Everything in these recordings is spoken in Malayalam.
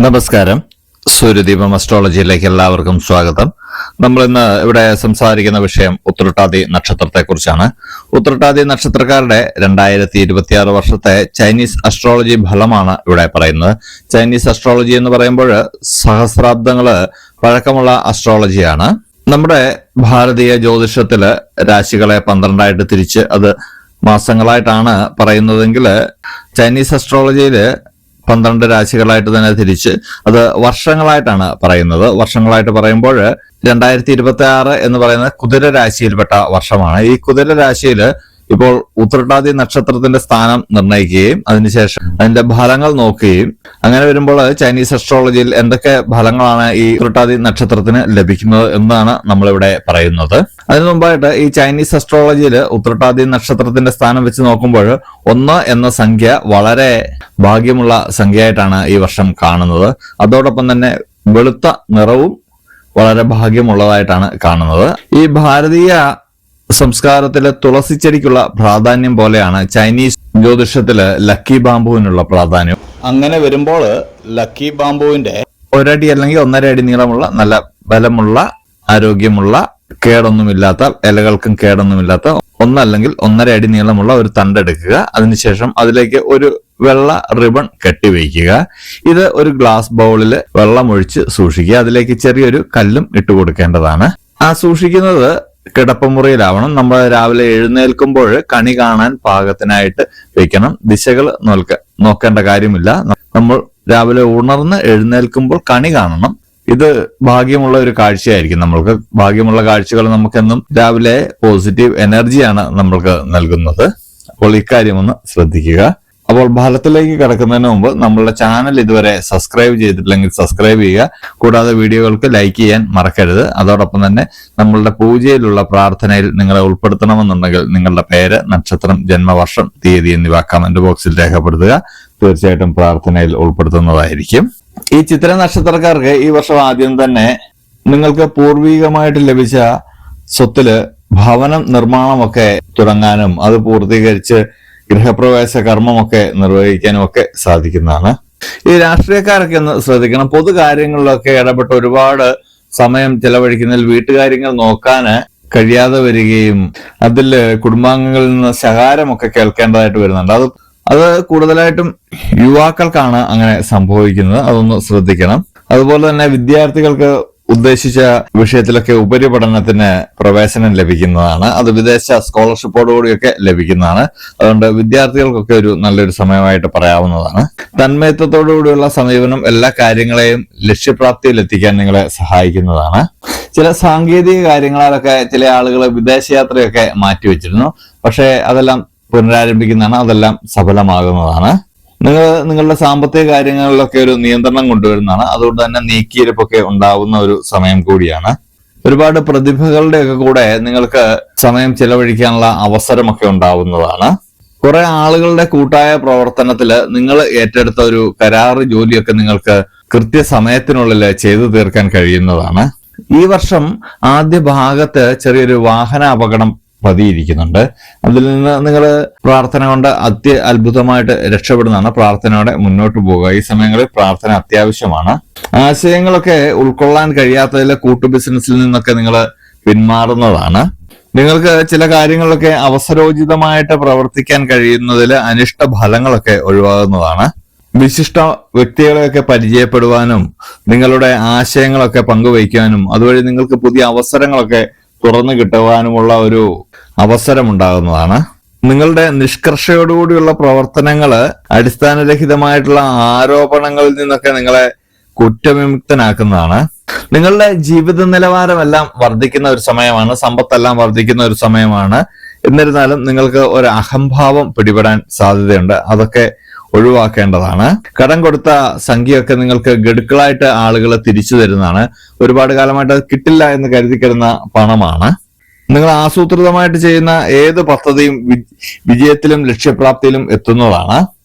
നമസ്കാരം. സൂര്യദീപം അസ്ട്രോളജിയിലേക്ക് എല്ലാവർക്കും സ്വാഗതം. നമ്മൾ ഇന്ന് ഇവിടെ സംസാരിക്കുന്ന വിഷയം ഉത്രട്ടാതി നക്ഷത്രത്തെ കുറിച്ചാണ്. ഉത്രട്ടാതി നക്ഷത്രക്കാരുടെ 2026 വർഷത്തെ ചൈനീസ് അസ്ട്രോളജി ഫലമാണ് ഇവിടെ പറയുന്നത്. ചൈനീസ് അസ്ട്രോളജി എന്ന് പറയുമ്പോൾ സഹസ്രാബ്ദങ്ങള് പഴക്കമുള്ള അസ്ട്രോളജിയാണ്. നമ്മുടെ ഭാരതീയ ജ്യോതിഷത്തില് രാശികളെ 12 തിരിച്ച് അത് മാസങ്ങളായിട്ടാണ് പറയുന്നതെങ്കിൽ ചൈനീസ് അസ്ട്രോളജിയില് 12 രാശികളായിട്ട് തന്നെ തിരിച്ച് അത് വർഷങ്ങളായിട്ടാണ് പറയുന്നത്. വർഷങ്ങളായിട്ട് പറയുമ്പോൾ 2026 എന്ന് പറയുന്നത് കുതിര രാശിയിൽപ്പെട്ട വർഷമാണ്. ഈ കുതിര രാശിയിൽ ഇപ്പോൾ ഉത്രട്ടാതി നക്ഷത്രത്തിന്റെ സ്ഥാനം നിർണ്ണയിക്കുകയും അതിനുശേഷം അതിന്റെ ഫലങ്ങൾ നോക്കുകയും അങ്ങനെ വരുമ്പോൾ ചൈനീസ് അസ്ട്രോളജിയിൽ എന്തൊക്കെ ഫലങ്ങളാണ് ഈ ഉത്രട്ടാതി നക്ഷത്രത്തിന് ലഭിക്കുന്നത് എന്നാണ് നമ്മളിവിടെ പറയുന്നത്. അതിനു മുമ്പായിട്ട് ഈ ചൈനീസ് അസ്ട്രോളജിയിൽ ഉത്രട്ടാതി നക്ഷത്രത്തിന്റെ സ്ഥാനം വെച്ച് നോക്കുമ്പോൾ 1 എന്ന സംഖ്യ വളരെ ഭാഗ്യമുള്ള സംഖ്യയായിട്ടാണ് ഈ വർഷം കാണുന്നത്. അതോടൊപ്പം തന്നെ വെളുത്ത നിറവും വളരെ ഭാഗ്യമുള്ളതായിട്ടാണ് കാണുന്നത്. ഈ ഭാരതീയ സംസ്കാരത്തിലെ തുളസിച്ചെടിക്കുള്ള പ്രാധാന്യം പോലെയാണ് ചൈനീസ് ജ്യോതിഷത്തില് ലക്കി ബാമ്പുവിനുള്ള പ്രാധാന്യം. അങ്ങനെ വരുമ്പോൾ ലക്കി ബാമ്പുവിന്റെ 1 അടി അല്ലെങ്കിൽ 1.5 അടി നീളമുള്ള നല്ല ബലമുള്ള ആരോഗ്യമുള്ള കേടൊന്നുമില്ലാത്ത ഇലകൾക്കും കേടൊന്നുമില്ലാത്ത 1 അല്ലെങ്കിൽ 1.5 അടി നീളമുള്ള ഒരു തണ്ടെടുക്കുക. അതിനുശേഷം അതിലേക്ക് ഒരു വെള്ള റിബൺ കെട്ടിവയ്ക്കുക. ഇത് ഒരു ഗ്ലാസ് ബൗളിൽ വെള്ളമൊഴിച്ച് സൂക്ഷിക്കുക. അതിലേക്ക് ചെറിയൊരു കല്ലും ഇട്ട് കൊടുക്കേണ്ടതാണ്. ആ സൂക്ഷിക്കുന്നത് കിടപ്പുമുറിയിലാവണം. നമ്മൾ രാവിലെ എഴുന്നേൽക്കുമ്പോൾ കണി കാണാൻ പാകത്തിനായിട്ട് വെക്കണം. ദിശകൾ നോക്കേണ്ട കാര്യമില്ല. നമ്മൾ രാവിലെ ഉണർന്ന് എഴുന്നേൽക്കുമ്പോൾ കണി കാണണം. ഇത് ഭാഗ്യമുള്ള ഒരു കാഴ്ചയായിരിക്കും. നമ്മൾക്ക് ഭാഗ്യമുള്ള കാഴ്ചകൾ നമുക്കെന്നും രാവിലെ പോസിറ്റീവ് എനർജിയാണ് നമ്മൾക്ക് നൽകുന്നത്. അപ്പോൾ ഇക്കാര്യം ഒന്ന് ശ്രദ്ധിക്കുക. അപ്പോൾ ഫലത്തിലേക്ക് കിടക്കുന്നതിന് മുമ്പ് നമ്മളുടെ ചാനൽ ഇതുവരെ സബ്സ്ക്രൈബ് ചെയ്തിട്ടില്ലെങ്കിൽ സബ്സ്ക്രൈബ് ചെയ്യുക. കൂടാതെ വീഡിയോകൾക്ക് ലൈക്ക് ചെയ്യാൻ മറക്കരുത്. അതോടൊപ്പം തന്നെ നമ്മളുടെ പൂജയിലുള്ള പ്രാർത്ഥനയിൽ നിങ്ങളെ ഉൾപ്പെടുത്തണമെന്നുണ്ടെങ്കിൽ നിങ്ങളുടെ പേര്, നക്ഷത്രം, ജന്മവർഷം, തീയതി എന്നിവ കമന്റ് ബോക്സിൽ രേഖപ്പെടുത്തുക. തീർച്ചയായിട്ടും പ്രാർത്ഥനയിൽ ഉൾപ്പെടുത്തുന്നതായിരിക്കും. ഈ ചിത്ര നക്ഷത്രക്കാർക്ക് ഈ വർഷം ആദ്യം തന്നെ നിങ്ങൾക്ക് പൂർവികമായിട്ട് ലഭിച്ച സ്വത്തില് ഭവനം നിർമ്മാണമൊക്കെ തുടങ്ങാനും അത് പൂർത്തീകരിച്ച് ഗൃഹപ്രവേശ കർമ്മമൊക്കെ നിർവഹിക്കാനും ഒക്കെ സാധിക്കുന്നതാണ്. ഈ രാഷ്ട്രീയക്കാരൊക്കെ ഒന്ന് ശ്രദ്ധിക്കണം. പൊതുകാര്യങ്ങളിലൊക്കെ ഇടപെട്ട് ഒരുപാട് സമയം ചെലവഴിക്കുന്നതിൽ വീട്ടുകാര്യങ്ങൾ നോക്കാന് കഴിയാതെ വരികയും അതിൽ കുടുംബാംഗങ്ങളിൽ നിന്ന് ശകാരമൊക്കെ കേൾക്കേണ്ടതായിട്ട് വരുന്നുണ്ട്. അത് കൂടുതലായിട്ടും യുവാക്കൾക്കാണ് അങ്ങനെ സംഭവിക്കുന്നത്. അതൊന്ന് ശ്രദ്ധിക്കണം. അതുപോലെ തന്നെ വിദ്യാർത്ഥികൾക്ക് ഉദ്ദേശിച്ച വിഷയത്തിലൊക്കെ ഉപരിപഠനത്തിന് പ്രവേശനം ലഭിക്കുന്നതാണ്. അത് വിദേശ സ്കോളർഷിപ്പോടുകൂടിയൊക്കെ ലഭിക്കുന്നതാണ്. അതുകൊണ്ട് വിദ്യാർത്ഥികൾക്കൊക്കെ ഒരു നല്ലൊരു സമയമായിട്ട് പറയാവുന്നതാണ്. തന്മയത്വത്തോടുകൂടിയുള്ള സമീപനം എല്ലാ കാര്യങ്ങളെയും ലക്ഷ്യപ്രാപ്തിയിൽ എത്തിക്കാൻ നിങ്ങളെ സഹായിക്കുന്നതാണ്. ചില സാങ്കേതിക കാര്യങ്ങളാലൊക്കെ ചില ആളുകൾ വിദേശയാത്രയൊക്കെ മാറ്റിവെച്ചിരുന്നു. പക്ഷെ അതെല്ലാം പുനരാരംഭിക്കുന്നതാണ്. അതെല്ലാം സഫലമാകുന്നതാണ്. നിങ്ങളുടെ സാമ്പത്തിക കാര്യങ്ങളിലൊക്കെ ഒരു നിയന്ത്രണം കൊണ്ടുവരുന്നതാണ്. അതുകൊണ്ട് തന്നെ നീക്കിയിരിപ്പൊക്കെ ഉണ്ടാവുന്ന ഒരു സമയം കൂടിയാണ്. ഒരുപാട് പ്രതിഭകളുടെയൊക്കെ കൂടെ നിങ്ങൾക്ക് സമയം ചെലവഴിക്കാനുള്ള അവസരമൊക്കെ ഉണ്ടാവുന്നതാണ്. കുറെ ആളുകളുടെ കൂട്ടായ പ്രവർത്തനത്തില് നിങ്ങൾ ഏറ്റെടുത്ത ഒരു കരാറ് ജോലിയൊക്കെ നിങ്ങൾക്ക് കൃത്യസമയത്തിനുള്ളിൽ ചെയ്തു തീർക്കാൻ കഴിയുന്നതാണ്. ഈ വർഷം ആദ്യ ഭാഗത്ത് ചെറിയൊരു വാഹന അപകടം പതിയിരിക്കുന്നുണ്ട്. അതിൽ നിന്ന് നിങ്ങൾ പ്രാർത്ഥന കൊണ്ട് അത്ഭുതമായിട്ട് രക്ഷപ്പെടുന്നതാണ്. പ്രാർത്ഥനയോടെ മുന്നോട്ട് പോവുക. ഈ സമയങ്ങളിൽ പ്രാർത്ഥന അത്യാവശ്യമാണ്. ആശയങ്ങളൊക്കെ ഉൾക്കൊള്ളാൻ കഴിയാത്തതിലെ കൂട്ടു ബിസിനസ്സിൽ നിന്നൊക്കെ നിങ്ങൾ പിന്മാറുന്നതാണ്. നിങ്ങൾക്ക് ചില കാര്യങ്ങളിലൊക്കെ അവസരോചിതമായിട്ട് പ്രവർത്തിക്കാൻ കഴിയുന്നതിൽ അനിഷ്ട ഫലങ്ങളൊക്കെ ഒഴിവാകുന്നതാണ്. വിശിഷ്ട വ്യക്തികളെയൊക്കെ പരിചയപ്പെടുവാനും നിങ്ങളുടെ ആശയങ്ങളൊക്കെ പങ്കുവയ്ക്കാനും അതുവഴി നിങ്ങൾക്ക് പുതിയ അവസരങ്ങളൊക്കെ തുറന്നു കിട്ടുവാനുമുള്ള ഒരു അവസരം ഉണ്ടാകുന്നതാണ്. നിങ്ങളുടെ നിഷ്കർഷയോടുകൂടിയുള്ള പ്രവർത്തനങ്ങള് അടിസ്ഥാനരഹിതമായിട്ടുള്ള ആരോപണങ്ങളിൽ നിന്നൊക്കെ നിങ്ങളെ കുറ്റവിമുക്തനാക്കുന്നതാണ്. നിങ്ങളുടെ ജീവിത നിലവാരമെല്ലാം വർദ്ധിക്കുന്ന ഒരു സമയമാണ്. സമ്പത്തെല്ലാം വർദ്ധിക്കുന്ന ഒരു സമയമാണ്. എന്നിരുന്നാലും നിങ്ങൾക്ക് ഒരു അഹംഭാവം പിടിപെടാൻ സാധ്യതയുണ്ട്. അതൊക്കെ ഒഴിവാക്കേണ്ടതാണ്. കടം കൊടുത്ത സംഖ്യയൊക്കെ നിങ്ങൾക്ക് ഗഡുക്കളായിട്ട് ആളുകൾ തിരിച്ചു തരുന്നതാണ്. ഒരുപാട് കാലമായിട്ട് അത് കിട്ടില്ല എന്ന് കരുതിക്കിടുന്ന പണമാണ്. നിങ്ങൾ ആസൂത്രിതമായിട്ട് ചെയ്യുന്ന ഏത് പദ്ധതിയും വിജയത്തിലും ലക്ഷ്യപ്രാപ്തിയിലും എത്തുന്നതാണ്.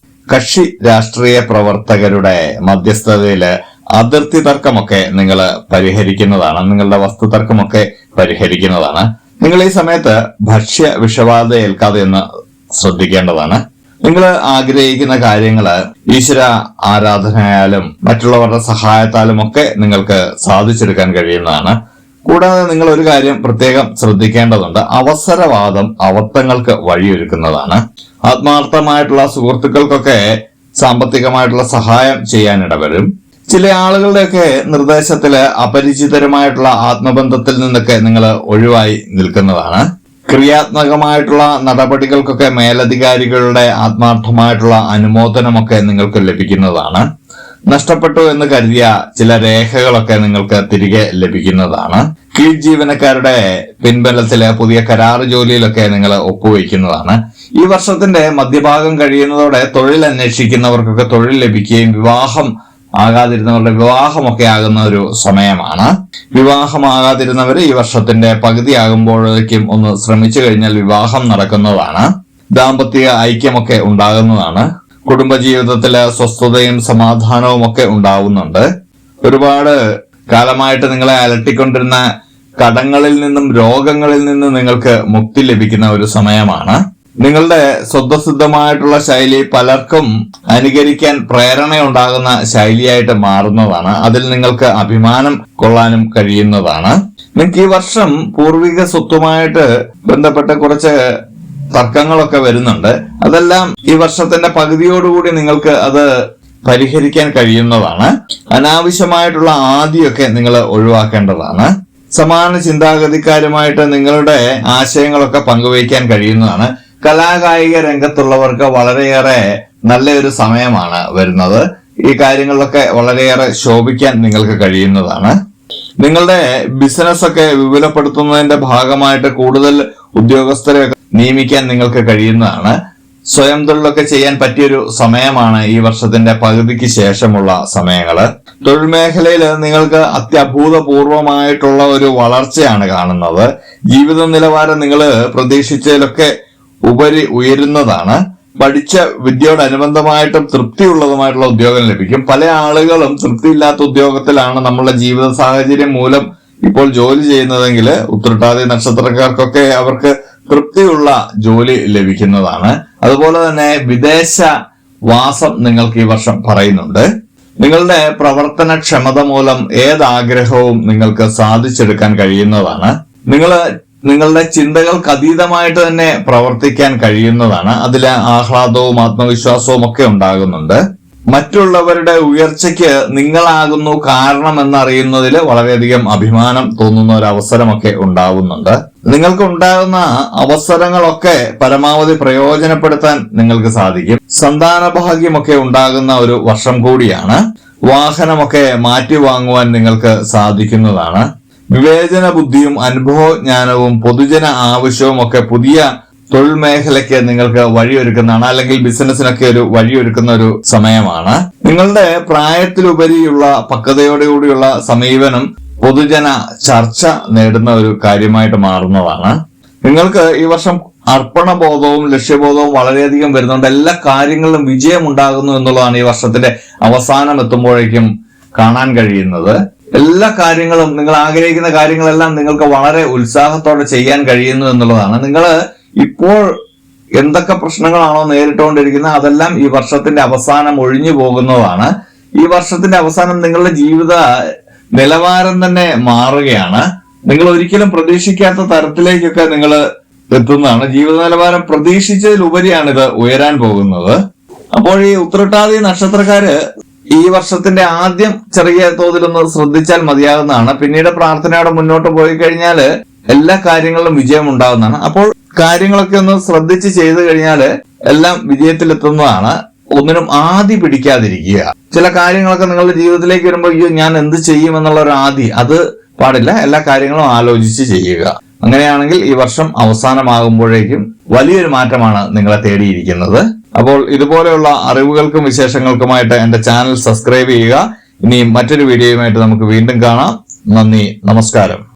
കക്ഷി രാഷ്ട്രീയ പ്രവർത്തകരുടെ മധ്യസ്ഥതയില് അതിർത്തി തർക്കമൊക്കെ നിങ്ങൾ പരിഹരിക്കുന്നതാണ്. നിങ്ങളുടെ വസ്തു തർക്കമൊക്കെ പരിഹരിക്കുന്നതാണ്. നിങ്ങൾ ഈ സമയത്ത് ഭക്ഷ്യ വിഷബാധ ഏൽക്കാതെ എന്ന് ശ്രദ്ധിക്കേണ്ടതാണ്. നിങ്ങൾ ആഗ്രഹിക്കുന്ന കാര്യങ്ങള് ഈശ്വര ആരാധനയാലും മറ്റുള്ളവരുടെ സഹായത്താലും ഒക്കെ നിങ്ങൾക്ക് സാധിച്ചെടുക്കാൻ കഴിയുന്നതാണ്. കൂടാതെ നിങ്ങൾ ഒരു കാര്യം പ്രത്യേകം ശ്രദ്ധിക്കേണ്ടതുണ്ട്. അവസരവാദം അബദ്ധങ്ങൾക്ക് വഴിയൊരുക്കുന്നതാണ്. ആത്മാർത്ഥമായിട്ടുള്ള സുഹൃത്തുക്കൾക്കൊക്കെ സാമ്പത്തികമായിട്ടുള്ള സഹായം ചെയ്യാനിടവരും. ചില ആളുകളുടെയൊക്കെ നിർദ്ദേശത്തില് അപരിചിതരുമായിട്ടുള്ള ആത്മബന്ധത്തിൽ നിന്നൊക്കെ നിങ്ങൾ ഒഴിവായി നിൽക്കുന്നതാണ്. ക്രിയാത്മകമായിട്ടുള്ള നടപടികൾക്കൊക്കെ മേലധികാരികളുടെ ആത്മാർത്ഥമായിട്ടുള്ള അനുമോദനമൊക്കെ നിങ്ങൾക്ക് ലഭിക്കുന്നതാണ്. നഷ്ടപ്പെട്ടു എന്ന് കരുതിയ ചില രേഖകളൊക്കെ നിങ്ങൾക്ക് തിരികെ ലഭിക്കുന്നതാണ്. കീഴ് ജീവനക്കാരുടെ പിൻബലത്തില് പുതിയ കരാർ ജോലിയിലൊക്കെ നിങ്ങൾ ഒപ്പുവയ്ക്കുന്നതാണ്. ഈ വർഷത്തിന്റെ മധ്യഭാഗം കഴിയുന്നതോടെ തൊഴിൽ അന്വേഷിക്കുന്നവർക്കൊക്കെ തൊഴിൽ ലഭിക്കുകയും ആകാതിരുന്നവരുടെ വിവാഹമൊക്കെ ആകുന്ന ഒരു സമയമാണ്. വിവാഹമാകാതിരുന്നവർ ഈ വർഷത്തിന്റെ പകുതിയാകുമ്പോഴേക്കും ഒന്ന് ശ്രമിച്ചു കഴിഞ്ഞാൽ വിവാഹം നടക്കുന്നതാണ്. ദാമ്പത്യ ഐക്യമൊക്കെ ഉണ്ടാകുന്നതാണ്. കുടുംബജീവിതത്തില് സ്വസ്ഥതയും സമാധാനവും ഒക്കെ ഉണ്ടാവുന്നുണ്ട്. ഒരുപാട് കാലമായിട്ട് നിങ്ങളെ അലട്ടിക്കൊണ്ടിരുന്ന കടങ്ങളിൽ നിന്നും രോഗങ്ങളിൽ നിന്നും നിങ്ങൾക്ക് മുക്തി ലഭിക്കുന്ന ഒരു സമയമാണ്. നിങ്ങളുടെ സ്വതസിദ്ധമായിട്ടുള്ള ശൈലി പലർക്കും അനുകരിക്കാൻ പ്രേരണയുണ്ടാകുന്ന ശൈലിയായിട്ട് മാറുന്നതാണ്. അതിൽ നിങ്ങൾക്ക് അഭിമാനം കൊള്ളാനും കഴിയുന്നതാണ്. നിങ്ങൾക്ക് ഈ വർഷം പൂർവിക സ്വത്തുമായിട്ട് ബന്ധപ്പെട്ട കുറച്ച് തർക്കങ്ങളൊക്കെ വരുന്നുണ്ട്. അതെല്ലാം ഈ വർഷത്തിന്റെ പകുതിയോടുകൂടി നിങ്ങൾക്ക് അത് പരിഹരിക്കാൻ കഴിയുന്നതാണ്. അനാവശ്യമായിട്ടുള്ള ആദിയൊക്കെ നിങ്ങൾ ഒഴിവാക്കേണ്ടതാണ്. സമാന ചിന്താഗതിക്കാരുമായിട്ട് നിങ്ങളുടെ ആശയങ്ങളൊക്കെ പങ്കുവയ്ക്കാൻ കഴിയുന്നതാണ്. കലാകായിക രംഗത്തുള്ളവർക്ക് വളരെയേറെ നല്ലൊരു സമയമാണ് വരുന്നത്. ഈ കാര്യങ്ങളിലൊക്കെ വളരെയേറെ ശോഭിക്കാൻ നിങ്ങൾക്ക് കഴിയുന്നതാണ്. നിങ്ങളുടെ ബിസിനസ് ഒക്കെ വിപുലപ്പെടുത്തുന്നതിന്റെ ഭാഗമായിട്ട് കൂടുതൽ ഉദ്യോഗസ്ഥരെ നിയമിക്കാൻ നിങ്ങൾക്ക് കഴിയുന്നതാണ്. സ്വയം തൊഴിലൊക്കെ ചെയ്യാൻ പറ്റിയൊരു സമയമാണ് ഈ വർഷത്തിന്റെ പകുതിക്ക് ശേഷമുള്ള സമയങ്ങള്. തൊഴിൽ മേഖലയിൽ നിങ്ങൾക്ക് അത്യഭൂതപൂർവമായിട്ടുള്ള ഒരു വളർച്ചയാണ് കാണുന്നത്. ജീവിത നിലവാരം നിങ്ങൾ പ്രതീക്ഷിച്ചതിലൊക്കെ ഉപരി ഉയരുന്നതാണ്. പഠിച്ച വിദ്യയോടനുബന്ധമായിട്ടും തൃപ്തിയുള്ളതുമായിട്ടുള്ള ഉദ്യോഗം ലഭിക്കും. പല ആളുകളും തൃപ്തിയില്ലാത്ത ഉദ്യോഗത്തിലാണ് നമ്മളുടെ ജീവിത സാഹചര്യം മൂലം ഇപ്പോൾ ജോലി ചെയ്യുന്നതെങ്കിൽ ഉത്രട്ടാതി നക്ഷത്രക്കാർക്കൊക്കെ അവർക്ക് തൃപ്തിയുള്ള ജോലി ലഭിക്കുന്നതാണ്. അതുപോലെ തന്നെ വിദേശ വാസം നിങ്ങൾക്ക് ഈ വർഷം പറയുന്നുണ്ട്. നിങ്ങളുടെ പ്രവർത്തനക്ഷമത മൂലം ഏതാഗ്രഹവും നിങ്ങൾക്ക് സാധിച്ചെടുക്കാൻ കഴിയുന്നതാണ്. നിങ്ങളുടെ ചിന്തകൾക്ക് അതീതമായിട്ട് തന്നെ പ്രവർത്തിക്കാൻ കഴിയുന്നതാണ്. അതിൽ ആഹ്ലാദവും ആത്മവിശ്വാസവും ഒക്കെ ഉണ്ടാകുന്നുണ്ട്. മറ്റുള്ളവരുടെ ഉയർച്ചയ്ക്ക് നിങ്ങളാകുന്നു കാരണം എന്നറിയുന്നതിൽ വളരെയധികം അഭിമാനം തോന്നുന്ന ഒരു അവസരമൊക്കെ ഉണ്ടാവുന്നുണ്ട്. നിങ്ങൾക്ക് ഉണ്ടാകുന്ന അവസരങ്ങളൊക്കെ പരമാവധി പ്രയോജനപ്പെടുത്താൻ നിങ്ങൾക്ക് സാധിക്കും. സന്താന ഭാഗ്യമൊക്കെ ഉണ്ടാകുന്ന ഒരു വർഷം കൂടിയാണ്. വാഹനമൊക്കെ മാറ്റി വാങ്ങുവാൻ നിങ്ങൾക്ക് സാധിക്കുന്നതാണ്. വിവേചന ബുദ്ധിയും അനുഭവജ്ഞാനവും പൊതുജന ആവശ്യവും ഒക്കെ പുതിയ തൊഴിൽ മേഖലയ്ക്ക് നിങ്ങൾക്ക് വഴിയൊരുക്കുന്നതാണ്. അല്ലെങ്കിൽ ബിസിനസ്സിനൊക്കെ ഒരു വഴിയൊരുക്കുന്ന ഒരു സമയമാണ്. നിങ്ങളുടെ പ്രായത്തിലുപരിയുള്ള പക്വതയോടുകൂടിയുള്ള സമീപനം പൊതുജന ചർച്ച നേടുന്ന ഒരു കാര്യമായിട്ട് മാറുന്നതാണ്. നിങ്ങൾക്ക് ഈ വർഷം അർപ്പണബോധവും ലക്ഷ്യബോധവും വളരെയധികം വരുന്നുണ്ട്. എല്ലാ കാര്യങ്ങളിലും വിജയം ഉണ്ടാകുന്നു എന്നുള്ളതാണ് ഈ വർഷത്തിന്റെ അവസാനം എത്തുമ്പോഴേക്കും കാണാൻ കഴിയുന്നത്. എല്ലാ കാര്യങ്ങളും നിങ്ങൾ ആഗ്രഹിക്കുന്ന കാര്യങ്ങളെല്ലാം നിങ്ങൾക്ക് വളരെ ഉത്സാഹത്തോടെ ചെയ്യാൻ കഴിയുന്നു എന്നുള്ളതാണ്. നിങ്ങൾ ഇപ്പോൾ എന്തൊക്കെ പ്രശ്നങ്ങളാണോ നേരിട്ടുകൊണ്ടിരിക്കുന്നത് അതെല്ലാം ഈ വർഷത്തിന്റെ അവസാനം ഒഴിഞ്ഞു പോകുന്നതാണ്. ഈ വർഷത്തിന്റെ അവസാനം നിങ്ങളുടെ ജീവിത നിലവാരം തന്നെ മാറുകയാണ്. നിങ്ങൾ ഒരിക്കലും പ്രതീക്ഷിക്കാത്ത തരത്തിലേക്കൊക്കെ നിങ്ങൾ എത്തുന്നതാണ്. ജീവിത നിലവാരം പ്രതീക്ഷിച്ചതിലുപരിയാണ് ഇത് ഉയരാൻ പോകുന്നത്. അപ്പോൾ ഈ ഉത്രട്ടാതി നക്ഷത്രക്കാര് ഈ വർഷത്തിന്റെ ആദ്യം ചെറിയ തോതിലൊന്ന് ശ്രദ്ധിച്ചാൽ മതിയാകുന്നതാണ്. പിന്നീട് പ്രാർത്ഥനയോടെ മുന്നോട്ട് പോയി കഴിഞ്ഞാൽ എല്ലാ കാര്യങ്ങളിലും വിജയം ഉണ്ടാകുന്നതാണ്. അപ്പോൾ കാര്യങ്ങളൊക്കെ ഒന്ന് ശ്രദ്ധിച്ച് ചെയ്തു കഴിഞ്ഞാൽ എല്ലാം വിജയത്തിലെത്തുന്നതാണ്. ഒന്നിനും ആദി പിടിക്കാതിരിക്കുക. ചില കാര്യങ്ങളൊക്കെ നിങ്ങളുടെ ജീവിതത്തിലേക്ക് വരുമ്പോൾ ഞാൻ എന്ത് ചെയ്യുമെന്നുള്ള ഒരു ആദി അത് പാടില്ല. എല്ലാ കാര്യങ്ങളും ആലോചിച്ച് ചെയ്യുക. അങ്ങനെയാണെങ്കിൽ ഈ വർഷം അവസാനമാകുമ്പോഴേക്കും വലിയൊരു മാറ്റമാണ് നിങ്ങളെ തേടിയിരിക്കുന്നത്. അപ്പോൾ ഇതുപോലെയുള്ള അറിവുകൾക്കും വിശേഷങ്ങൾക്കുമായിട്ട് എന്റെ ചാനൽ സബ്സ്ക്രൈബ് ചെയ്യുക. ഇനി മറ്റൊരു വീഡിയോയുമായിട്ട് നമുക്ക് വീണ്ടും കാണാം. നന്ദി, നമസ്കാരം.